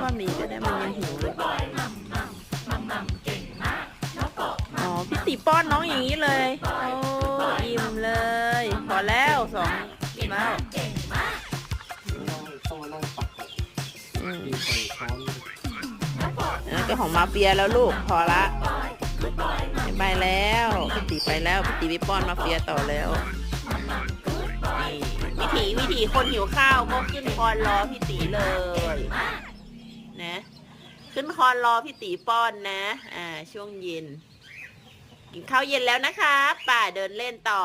อนอีกก็ได้มันยังหิวเลยอ๋อพี่ตีป้อนน้องอย่างนี้เลยโอ้อิ่มเลยพอแล้ว2แล้วนั่นก็ของมาเฟียแล้วลูกพอละไปแล้วพี่ตีไปแล้วพี่ตีไปป้อนมาเฟียต่อแล้ววิถีคนหิวข้าวก็ขึ้นคอนรอพี่ตีเลยนะขึ้นคอนรอพี่ตีป้อนนะช่วงเย็นกินข้าวเย็นแล้วนะคะป่าเดินเล่นต่อ